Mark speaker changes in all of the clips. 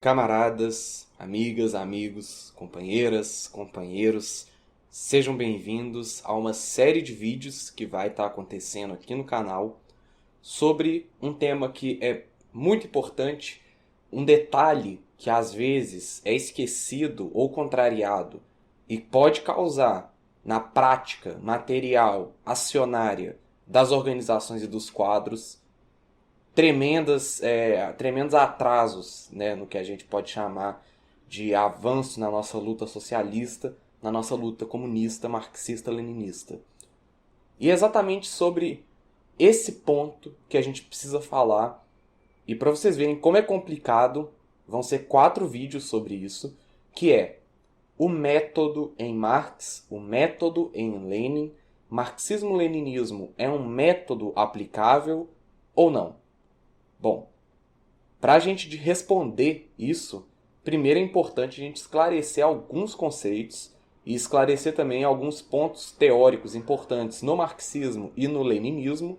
Speaker 1: Camaradas, amigas, amigos, companheiras, companheiros, sejam bem-vindos a uma série de vídeos que vai estar acontecendo aqui no canal sobre um tema que é muito importante, um detalhe que às vezes é esquecido ou contrariado e pode causar na prática material, acionária das organizações e dos quadros tremendos atrasos, né, no que a gente pode chamar de avanço na nossa luta socialista, na nossa luta comunista, marxista-leninista. E é exatamente sobre esse ponto que a gente precisa falar. E para vocês verem como é complicado, vão ser 4 vídeos sobre isso, que é o método em Marx, o método em Lenin, marxismo-leninismo é um método aplicável ou não? Bom, para a gente responder isso, primeiro é importante a gente esclarecer alguns conceitos e esclarecer também alguns pontos teóricos importantes no marxismo e no leninismo.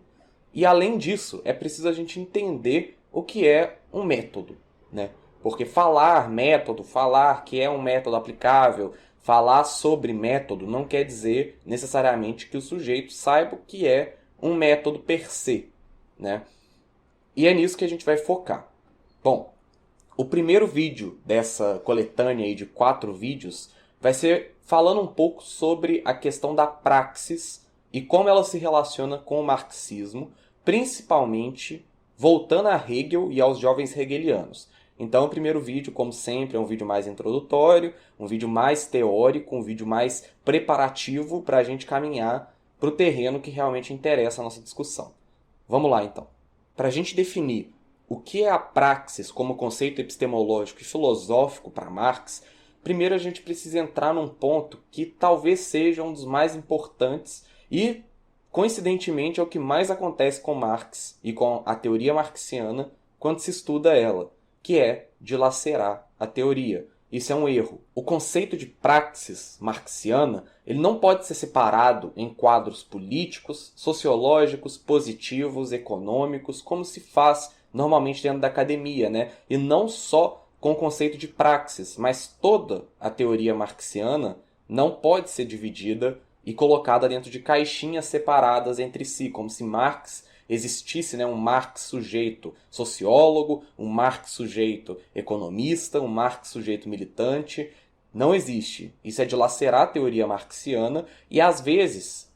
Speaker 1: E além disso, é preciso a gente entender o que é um método, né? Porque falar método, falar que é um método aplicável, falar sobre método não quer dizer necessariamente que o sujeito saiba o que é um método per se, né? E é nisso que a gente vai focar. Bom, o primeiro vídeo dessa coletânea aí de 4 vídeos vai ser falando um pouco sobre a questão da praxis e como ela se relaciona com o marxismo, principalmente voltando a Hegel e aos jovens hegelianos. Então, o primeiro vídeo, como sempre, é um vídeo mais introdutório, um vídeo mais teórico, um vídeo mais preparativo para a gente caminhar para o terreno que realmente interessa a nossa discussão. Vamos lá, então. Para a gente definir o que é a praxis como conceito epistemológico e filosófico para Marx, primeiro a gente precisa entrar num ponto que talvez seja um dos mais importantes e, coincidentemente, é o que mais acontece com Marx e com a teoria marxiana quando se estuda ela, que é dilacerar a teoria. Isso é um erro. O conceito de praxis marxiana ele não pode ser separado em quadros políticos, sociológicos, positivos, econômicos, como se faz normalmente dentro da academia, né? E não só com o conceito de praxis, mas toda a teoria marxiana não pode ser dividida e colocada dentro de caixinhas separadas entre si, como se Marx existisse, né, um Marx sujeito sociólogo, um Marx sujeito economista, um Marx sujeito militante. Não existe. Isso é dilacerar a teoria marxiana e às vezes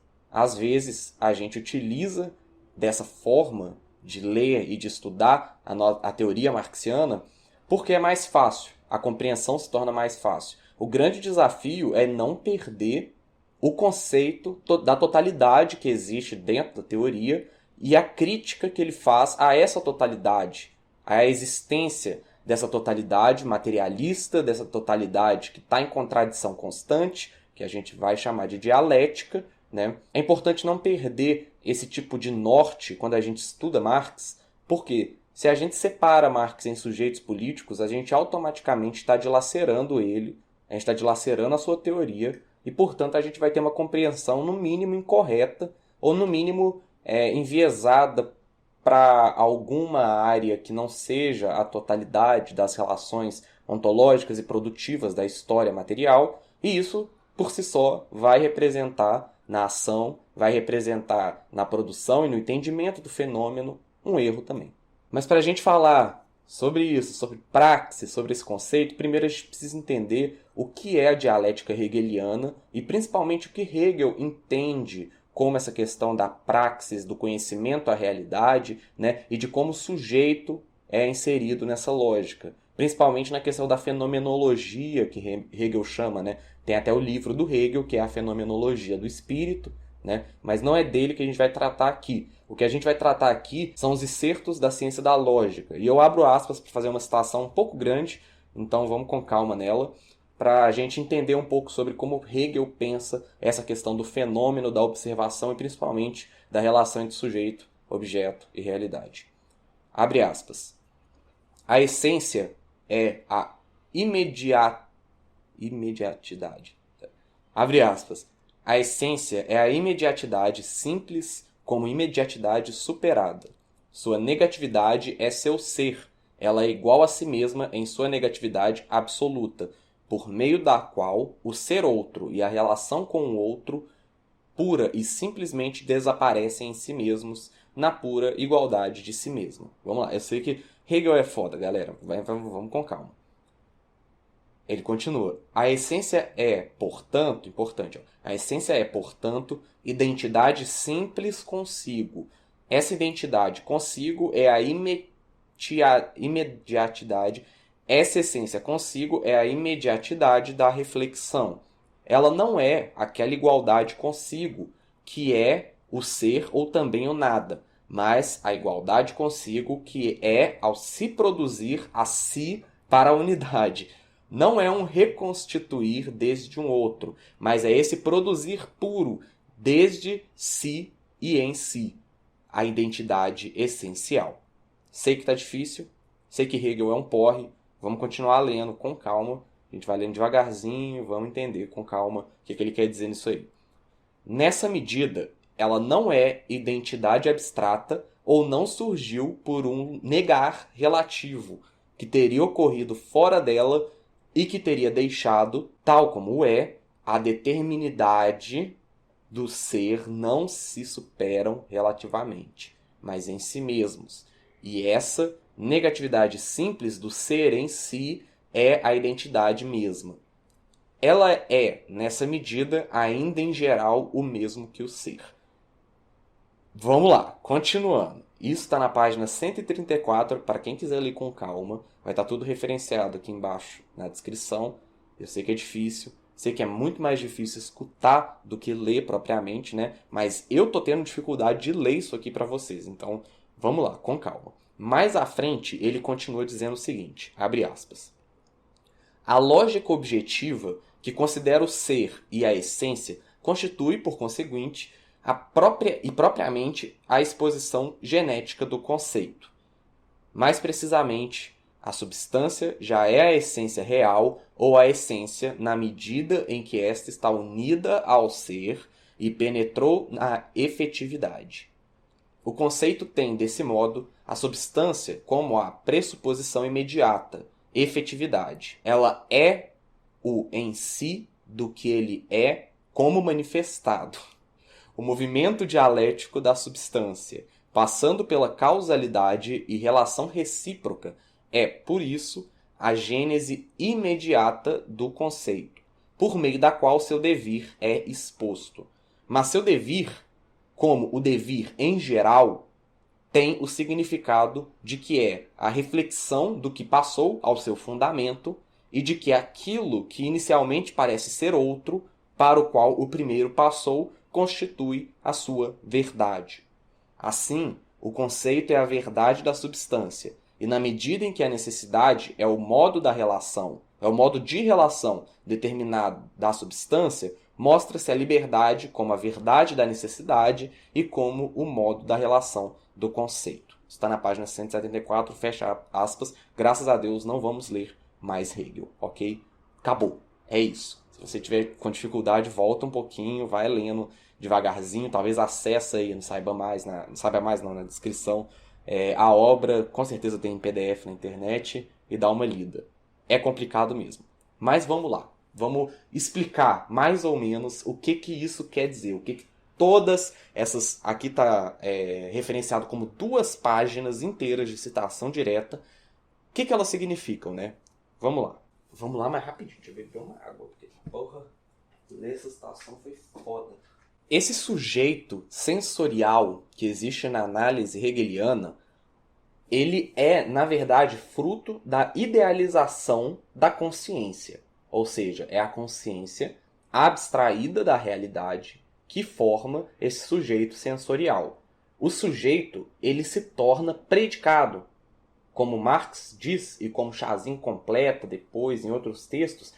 Speaker 1: a gente utiliza dessa forma de ler e de estudar a teoria marxiana porque é mais fácil, a compreensão se torna mais fácil. O grande desafio é não perder o conceito da totalidade que existe dentro da teoria e a crítica que ele faz a essa totalidade, a existência dessa totalidade materialista, dessa totalidade que está em contradição constante, que a gente vai chamar de dialética, né? É importante não perder esse tipo de norte quando a gente estuda Marx, porque se a gente separa Marx em sujeitos políticos, a gente automaticamente está dilacerando ele, a gente está dilacerando a sua teoria, e, portanto, a gente vai ter uma compreensão, no mínimo, incorreta, ou, no mínimo, enviesada para alguma área que não seja a totalidade das relações ontológicas e produtivas da história material, e isso, por si só, vai representar na ação, vai representar na produção e no entendimento do fenômeno um erro também. Mas para a gente falar sobre isso, sobre praxis, sobre esse conceito, primeiro a gente precisa entender o que é a dialética hegeliana e principalmente o que Hegel entende como essa questão da praxis, do conhecimento à realidade, né, e de como o sujeito é inserido nessa lógica. Principalmente na questão da fenomenologia, que Hegel chama, né? Tem até o livro do Hegel, que é a Fenomenologia do Espírito, né? Mas não é dele que a gente vai tratar aqui. O que a gente vai tratar aqui são os excertos da ciência da lógica. E eu abro aspas para fazer uma citação um pouco grande, então vamos com calma nela, para a gente entender um pouco sobre como Hegel pensa essa questão do fenômeno da observação e principalmente da relação entre sujeito, objeto e realidade. Abre aspas. A essência é a imediatidade. Abre aspas. A essência é a imediatidade simples como imediatidade superada. Sua negatividade é seu ser, ela é igual a si mesma em sua negatividade absoluta, por meio da qual o ser outro e a relação com o outro pura e simplesmente desaparecem em si mesmos na pura igualdade de si mesmo. Vamos lá, eu sei que Hegel é foda, galera. Vamos com calma. Ele continua. A essência é, portanto, importante, ó, a essência é, portanto, identidade simples consigo. Essa identidade consigo é a imediatidade. Essa essência consigo é a imediatidade da reflexão. Ela não é aquela igualdade consigo, que é o ser ou também o nada, mas a igualdade consigo, que é ao se produzir a si para a unidade. Não é um reconstituir desde um outro, mas é esse produzir puro desde si e em si, a identidade essencial. Sei que tá difícil, sei que Hegel é um porre, vamos continuar lendo com calma, a gente vai lendo devagarzinho, vamos entender com calma o que ele quer dizer nisso aí. Nessa medida, ela não é identidade abstrata ou não surgiu por um negar relativo que teria ocorrido fora dela e que teria deixado, tal como é, a determinidade do ser não se superam relativamente, mas em si mesmos. E essa negatividade simples do ser em si é a identidade mesma. Ela é, nessa medida, ainda em geral, o mesmo que o ser. Vamos lá, continuando. Isso está na página 134, para quem quiser ler com calma. Vai estar tudo referenciado aqui embaixo na descrição. Eu sei que é difícil, sei que é muito mais difícil escutar do que ler propriamente, né? Mas eu tô tendo dificuldade de ler isso aqui para vocês, então vamos lá, com calma. Mais à frente, ele continua dizendo o seguinte, abre aspas. A lógica objetiva, que considera o ser e a essência, constitui, por conseguinte, a própria e propriamente a exposição genética do conceito. Mais precisamente, a substância já é a essência real ou a essência na medida em que esta está unida ao ser e penetrou na efetividade. O conceito tem, desse modo, a substância como a pressuposição imediata, efetividade. Ela é o em si do que ele é como manifestado. O movimento dialético da substância, passando pela causalidade e relação recíproca, é, por isso, a gênese imediata do conceito, por meio da qual seu devir é exposto. Mas seu devir, como o devir em geral, tem o significado de que é a reflexão do que passou ao seu fundamento e de que aquilo que inicialmente parece ser outro, para o qual o primeiro passou, constitui a sua verdade. Assim, o conceito é a verdade da substância, e na medida em que a necessidade é o modo da relação, é o modo de relação determinado da substância, mostra-se a liberdade como a verdade da necessidade e como o modo da relação do conceito. Está na página 174, fecha aspas. Graças a Deus não vamos ler mais Hegel, ok? Acabou. É isso. Se você tiver com dificuldade, volta um pouquinho, vai lendo devagarzinho, talvez acessa aí, não saiba mais na descrição, a obra, com certeza tem em PDF na internet, e dá uma lida. É complicado mesmo. Mas vamos lá. Vamos explicar mais ou menos o que isso quer dizer, o que todas essas... Aqui está referenciado como 2 páginas inteiras de citação direta. O que elas significam, né? Vamos lá. Vamos lá mais rapidinho. Deixa eu beber uma água, porque, porra, ler essa citação foi foda. Esse sujeito sensorial que existe na análise hegeliana, ele é, na verdade, fruto da idealização da consciência. Ou seja, é a consciência abstraída da realidade que forma esse sujeito sensorial. O sujeito, ele se torna predicado. Como Marx diz, e como Chazin completa depois em outros textos,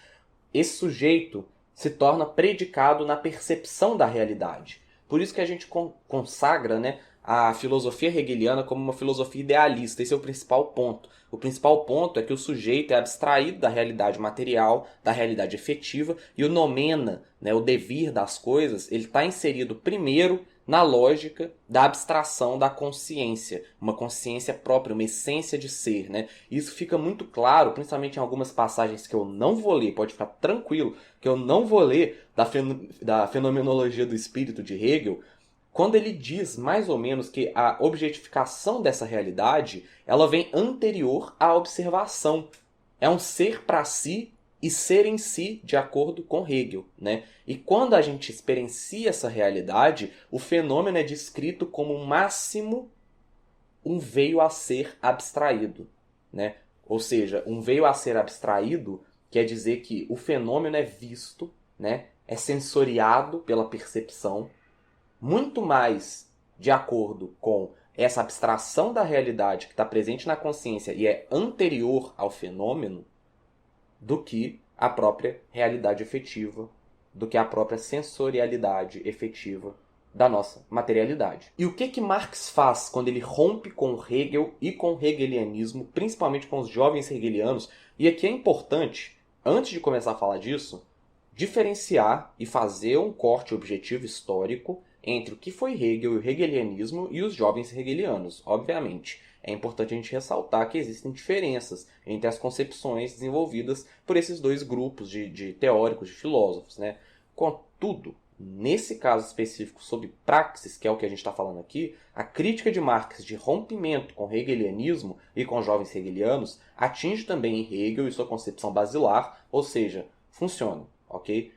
Speaker 1: esse sujeito se torna predicado na percepção da realidade. Por isso que a gente consagra, né, a filosofia hegeliana como uma filosofia idealista. Esse é o principal ponto. O principal ponto é que o sujeito é abstraído da realidade material, da realidade efetiva, e o noumena, né, o devir das coisas, ele está inserido primeiro na lógica da abstração da consciência, uma consciência própria, uma essência de ser, né? Isso fica muito claro, principalmente em algumas passagens que eu não vou ler, pode ficar tranquilo, que eu não vou ler da fenomenologia do espírito de Hegel, quando ele diz mais ou menos que a objetificação dessa realidade, ela vem anterior à observação. É um ser para si e ser em si, de acordo com Hegel, né? E quando a gente experiencia essa realidade, o fenômeno é descrito como um máximo um veio a ser abstraído, né? Ou seja, um veio a ser abstraído quer dizer que o fenômeno é visto, né? É sensoriado pela percepção, muito mais de acordo com essa abstração da realidade que está presente na consciência e é anterior ao fenômeno, do que a própria realidade efetiva, do que a própria sensorialidade efetiva da nossa materialidade. E o que Marx faz quando ele rompe com Hegel e com o hegelianismo, principalmente com os jovens hegelianos? E aqui é importante, antes de começar a falar disso, diferenciar e fazer um corte objetivo histórico entre o que foi Hegel e o hegelianismo e os jovens hegelianos, obviamente. É importante a gente ressaltar que existem diferenças entre as concepções desenvolvidas por esses dois grupos de teóricos, de filósofos, né? Contudo, nesse caso específico sobre praxis, que é o que a gente está falando aqui, a crítica de Marx de rompimento com o hegelianismo e com os jovens hegelianos atinge também Hegel e sua concepção basilar, ou seja, funciona, ok?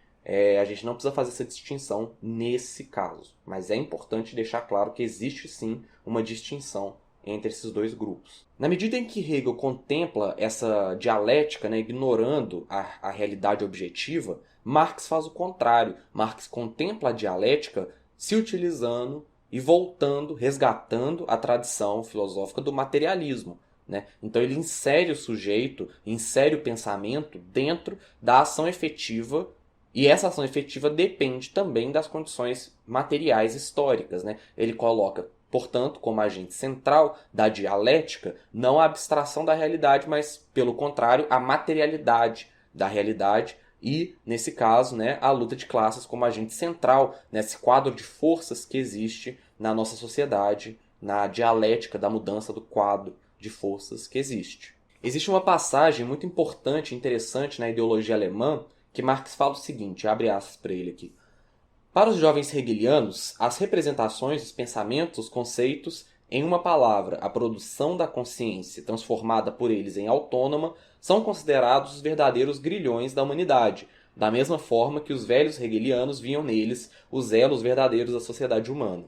Speaker 1: A gente não precisa fazer essa distinção nesse caso, mas é importante deixar claro que existe sim uma distinção entre esses dois grupos. Na medida em que Hegel contempla essa dialética, né, ignorando a realidade objetiva, Marx faz o contrário. Marx contempla a dialética se utilizando e voltando, resgatando a tradição filosófica do materialismo, né? Então ele insere o sujeito, insere o pensamento dentro da ação efetiva, e essa ação efetiva depende também das condições materiais históricas, né? Ele coloca, portanto, como agente central da dialética, não a abstração da realidade, mas, pelo contrário, a materialidade da realidade e, nesse caso, né, a luta de classes como agente central nesse quadro de forças que existe na nossa sociedade, na dialética da mudança do quadro de forças que existe. Existe uma passagem muito importante e interessante na ideologia alemã que Marx fala o seguinte, abre aspas para ele aqui. Para os jovens hegelianos, as representações, os pensamentos, os conceitos, em uma palavra, a produção da consciência transformada por eles em autônoma, são considerados os verdadeiros grilhões da humanidade, da mesma forma que os velhos hegelianos viam neles os elos verdadeiros da sociedade humana.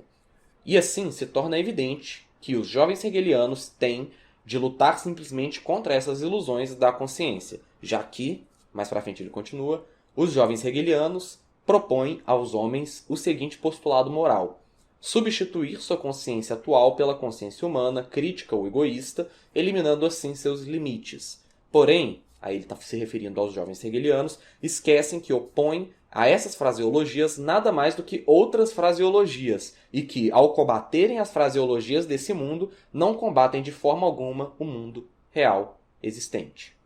Speaker 1: E assim se torna evidente que os jovens hegelianos têm de lutar simplesmente contra essas ilusões da consciência, já que, mais para frente ele continua, os jovens hegelianos propõem aos homens o seguinte postulado moral: substituir sua consciência atual pela consciência humana, crítica ou egoísta, eliminando assim seus limites. Porém, aí ele está se referindo aos jovens hegelianos, esquecem que opõem a essas fraseologias nada mais do que outras fraseologias, e que, ao combaterem as fraseologias desse mundo, não combatem de forma alguma o mundo real existente.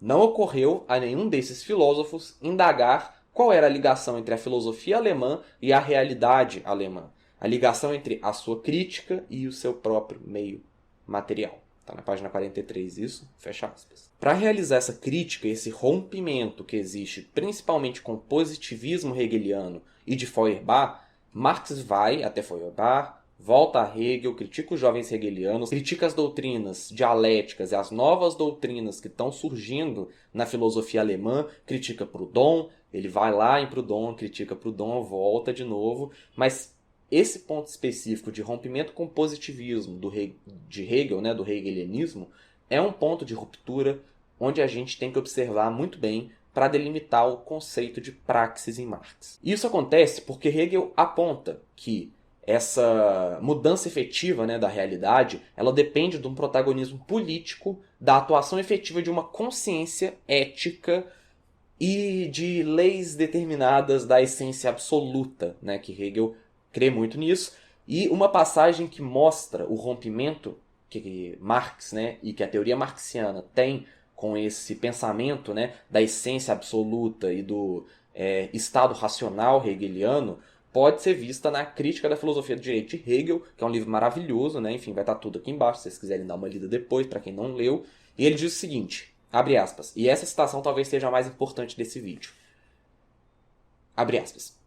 Speaker 1: Não ocorreu a nenhum desses filósofos indagar qual era a ligação entre a filosofia alemã e a realidade alemã, a ligação entre a sua crítica e o seu próprio meio material. Está na página 43 isso, fecha aspas. Para realizar essa crítica, esse rompimento que existe principalmente com o positivismo hegeliano e de Feuerbach, Marx vai até Feuerbach, volta a Hegel, critica os jovens hegelianos, critica as doutrinas dialéticas e as novas doutrinas que estão surgindo na filosofia alemã, critica Proudhon, ele vai lá em Proudhon, critica Proudhon, volta de novo, mas esse ponto específico de rompimento com o positivismo de Hegel, né, do hegelianismo, é um ponto de ruptura onde a gente tem que observar muito bem para delimitar o conceito de praxis em Marx. Isso acontece porque Hegel aponta que essa mudança efetiva, né, da realidade, ela depende de um protagonismo político, da atuação efetiva de uma consciência ética e de leis determinadas da essência absoluta, né, que Hegel crê muito nisso. E uma passagem que mostra o rompimento que Marx, né, e que a teoria marxiana tem com esse pensamento, né, da essência absoluta e do estado racional hegeliano, pode ser vista na Crítica da Filosofia do Direito de Hegel, que é um livro maravilhoso, né? Enfim, vai estar tudo aqui embaixo, se vocês quiserem dar uma lida depois, para quem não leu. E ele diz o seguinte, abre aspas, e essa citação talvez seja a mais importante desse vídeo. Abre aspas.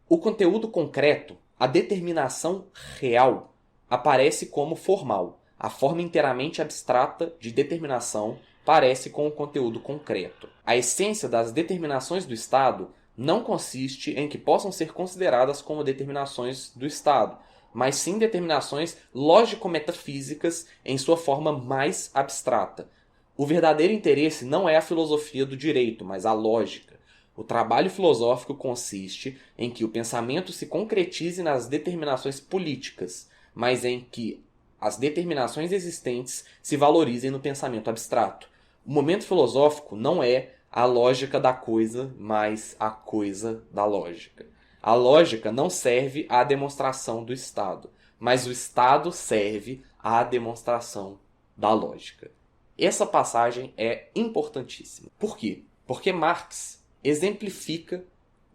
Speaker 1: O conteúdo concreto, a determinação real, aparece como formal. A forma inteiramente abstrata de determinação parece com o conteúdo concreto. A essência das determinações do Estado não consiste em que possam ser consideradas como determinações do Estado, mas sim determinações lógico-metafísicas em sua forma mais abstrata. O verdadeiro interesse não é a filosofia do direito, mas a lógica. O trabalho filosófico consiste em que o pensamento se concretize nas determinações políticas, mas em que as determinações existentes se valorizem no pensamento abstrato. O momento filosófico não é a lógica da coisa, mas a coisa da lógica. A lógica não serve à demonstração do Estado, mas o Estado serve à demonstração da lógica. Essa passagem é importantíssima. Por quê? Porque Marx exemplifica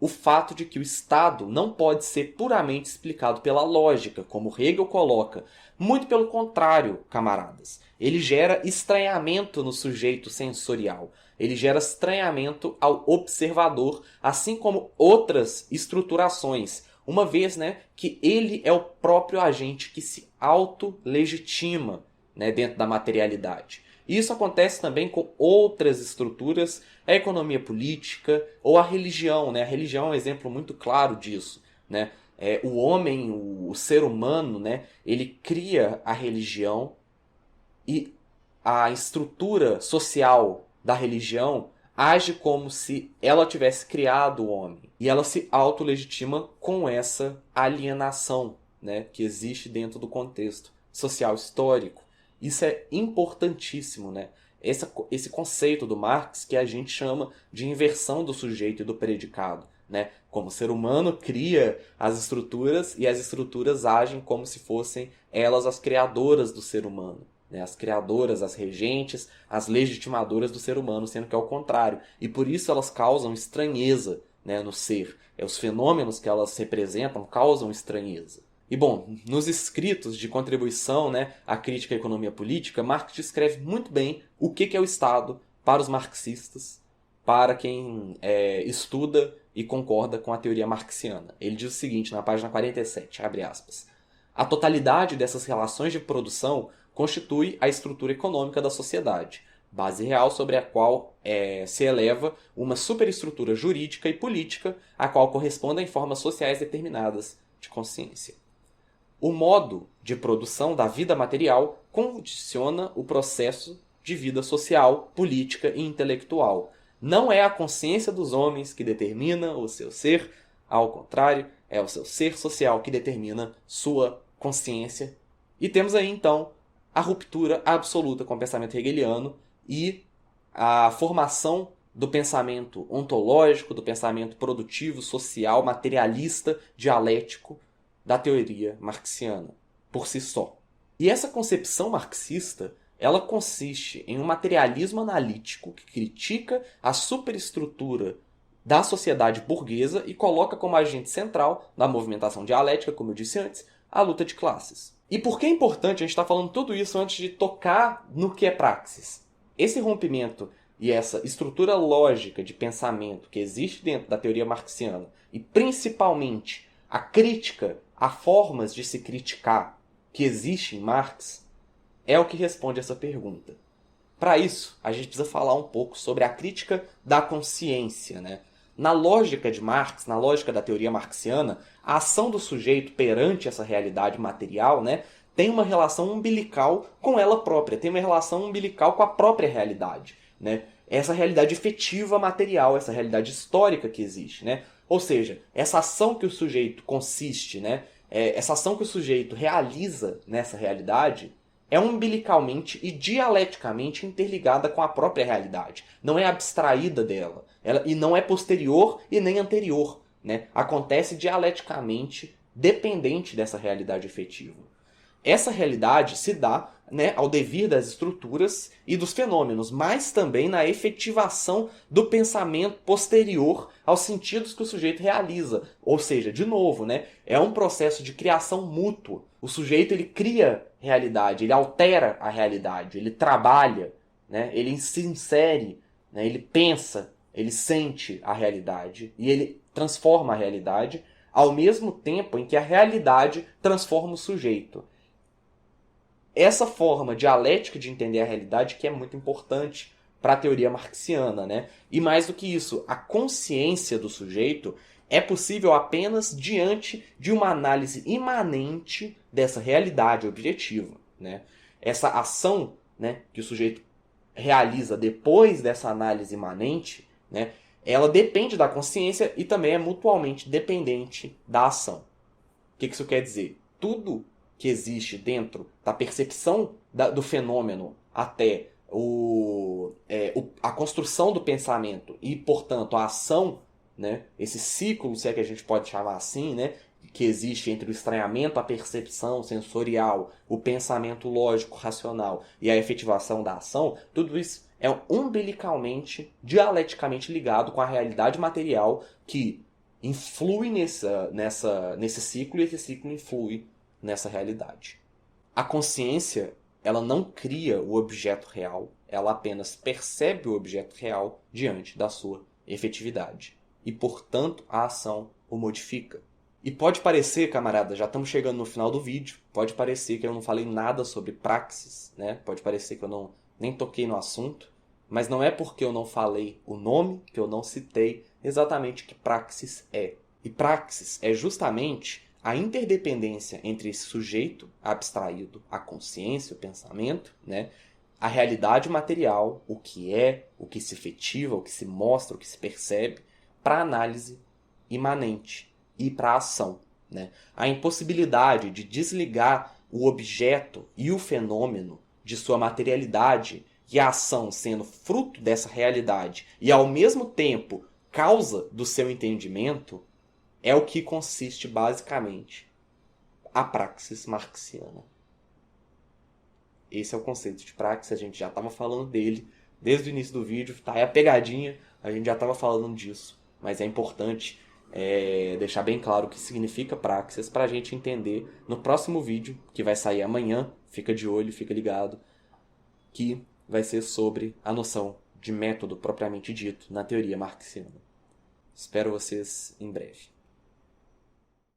Speaker 1: o fato de que o Estado não pode ser puramente explicado pela lógica, como Hegel coloca. Muito pelo contrário, camaradas. Ele gera estranhamento no sujeito sensorial. Ele gera estranhamento ao observador, assim como outras estruturações, uma vez, que ele é o próprio agente que se auto-legitima, dentro da materialidade. Isso acontece também com outras estruturas, a economia política ou a religião. A religião é um exemplo muito claro disso. O homem, o ser humano, ele cria a religião e a estrutura social da religião age como se ela tivesse criado o homem. E ela se autolegitima com essa alienação, que existe dentro do contexto social histórico. Isso é importantíssimo, esse conceito do Marx que a gente chama de inversão do sujeito e do predicado. Como o ser humano cria as estruturas e as estruturas agem como se fossem elas as criadoras do ser humano. As criadoras, as regentes, as legitimadoras do ser humano, sendo que é o contrário. E por isso elas causam estranheza no ser. Os fenômenos que elas representam causam estranheza. E bom, nos escritos de contribuição à crítica à economia política, Marx descreve muito bem o que é o Estado para os marxistas, para quem estuda e concorda com a teoria marxiana. Ele diz o seguinte na página 47, abre aspas. A totalidade dessas relações de produção constitui a estrutura econômica da sociedade, base real sobre a qual se eleva uma superestrutura jurídica e política, a qual correspondem formas sociais determinadas de consciência. O modo de produção da vida material condiciona o processo de vida social, política e intelectual. Não é a consciência dos homens que determina o seu ser, ao contrário, é o seu ser social que determina sua consciência. E temos aí, então, a ruptura absoluta com o pensamento hegeliano e a formação do pensamento ontológico, do pensamento produtivo, social, materialista, dialético, da teoria marxiana, por si só. E essa concepção marxista, ela consiste em um materialismo analítico que critica a superestrutura da sociedade burguesa e coloca como agente central da movimentação dialética, como eu disse antes, a luta de classes. E por que é importante a gente estar falando tudo isso antes de tocar no que é praxis? Esse rompimento e essa estrutura lógica de pensamento que existe dentro da teoria marxiana, e principalmente a crítica a formas de se criticar que existe em Marx, é o que responde essa pergunta. Para isso, a gente precisa falar um pouco sobre a crítica da consciência. Na lógica de Marx, na lógica da teoria marxiana, a ação do sujeito perante essa realidade material tem uma relação umbilical com ela própria, tem uma relação umbilical com a própria realidade. Essa realidade efetiva material, essa realidade histórica que existe. Ou seja, essa ação que o sujeito consiste, essa ação que o sujeito realiza nessa realidade é umbilicalmente e dialeticamente interligada com a própria realidade. Não é abstraída dela. E não é posterior e nem anterior. Acontece dialeticamente dependente dessa realidade efetiva. Essa realidade se dá né, ao devir das estruturas e dos fenômenos, mas também na efetivação do pensamento posterior aos sentidos que o sujeito realiza. Ou seja, de novo, né, é um processo de criação mútua. O sujeito ele cria realidade, ele altera a realidade, ele trabalha, né, ele se insere, né, ele pensa, ele sente a realidade e ele transforma a realidade ao mesmo tempo em que a realidade transforma o sujeito. Essa forma dialética de entender a realidade que é muito importante para a teoria marxiana, né? E mais do que isso, a consciência do sujeito é possível apenas diante de uma análise imanente dessa realidade objetiva, né? Essa ação, né, que o sujeito realiza depois dessa análise imanente, né, ela depende da consciência e também é mutuamente dependente da ação. O que isso quer dizer? Tudo que existe dentro da percepção do fenômeno até a construção do pensamento e, portanto, a ação, né, esse ciclo, se é que a gente pode chamar assim, né, que existe entre o estranhamento, a percepção sensorial, o pensamento lógico, racional e a efetivação da ação, tudo isso é umbilicalmente, dialeticamente ligado com a realidade material que influi nesse ciclo e esse ciclo influi nessa realidade. A consciência, ela não cria o objeto real, ela apenas percebe o objeto real diante da sua efetividade. E, portanto, a ação o modifica. E pode parecer, camarada, já estamos chegando no final do vídeo, pode parecer que eu não falei nada sobre praxis, né? Pode parecer que eu nem toquei no assunto, mas não é porque eu não falei o nome, que eu não citei exatamente o que praxis é. E praxis é justamente a interdependência entre esse sujeito abstraído, a consciência, o pensamento, né? A realidade material, o que se efetiva, o que se mostra, o que se percebe, para análise imanente e para a ação, né? A impossibilidade de desligar o objeto e o fenômeno de sua materialidade e a ação sendo fruto dessa realidade e ao mesmo tempo causa do seu entendimento é o que consiste basicamente a praxis marxiana. Esse é o conceito de praxis, a gente já estava falando dele desde o início do vídeo, tá aí a pegadinha, a gente já estava falando disso, mas é importante deixar bem claro o que significa praxis para a gente entender no próximo vídeo, que vai sair amanhã, fica de olho, fica ligado, que vai ser sobre a noção de método propriamente dito na teoria marxiana. Espero vocês em breve.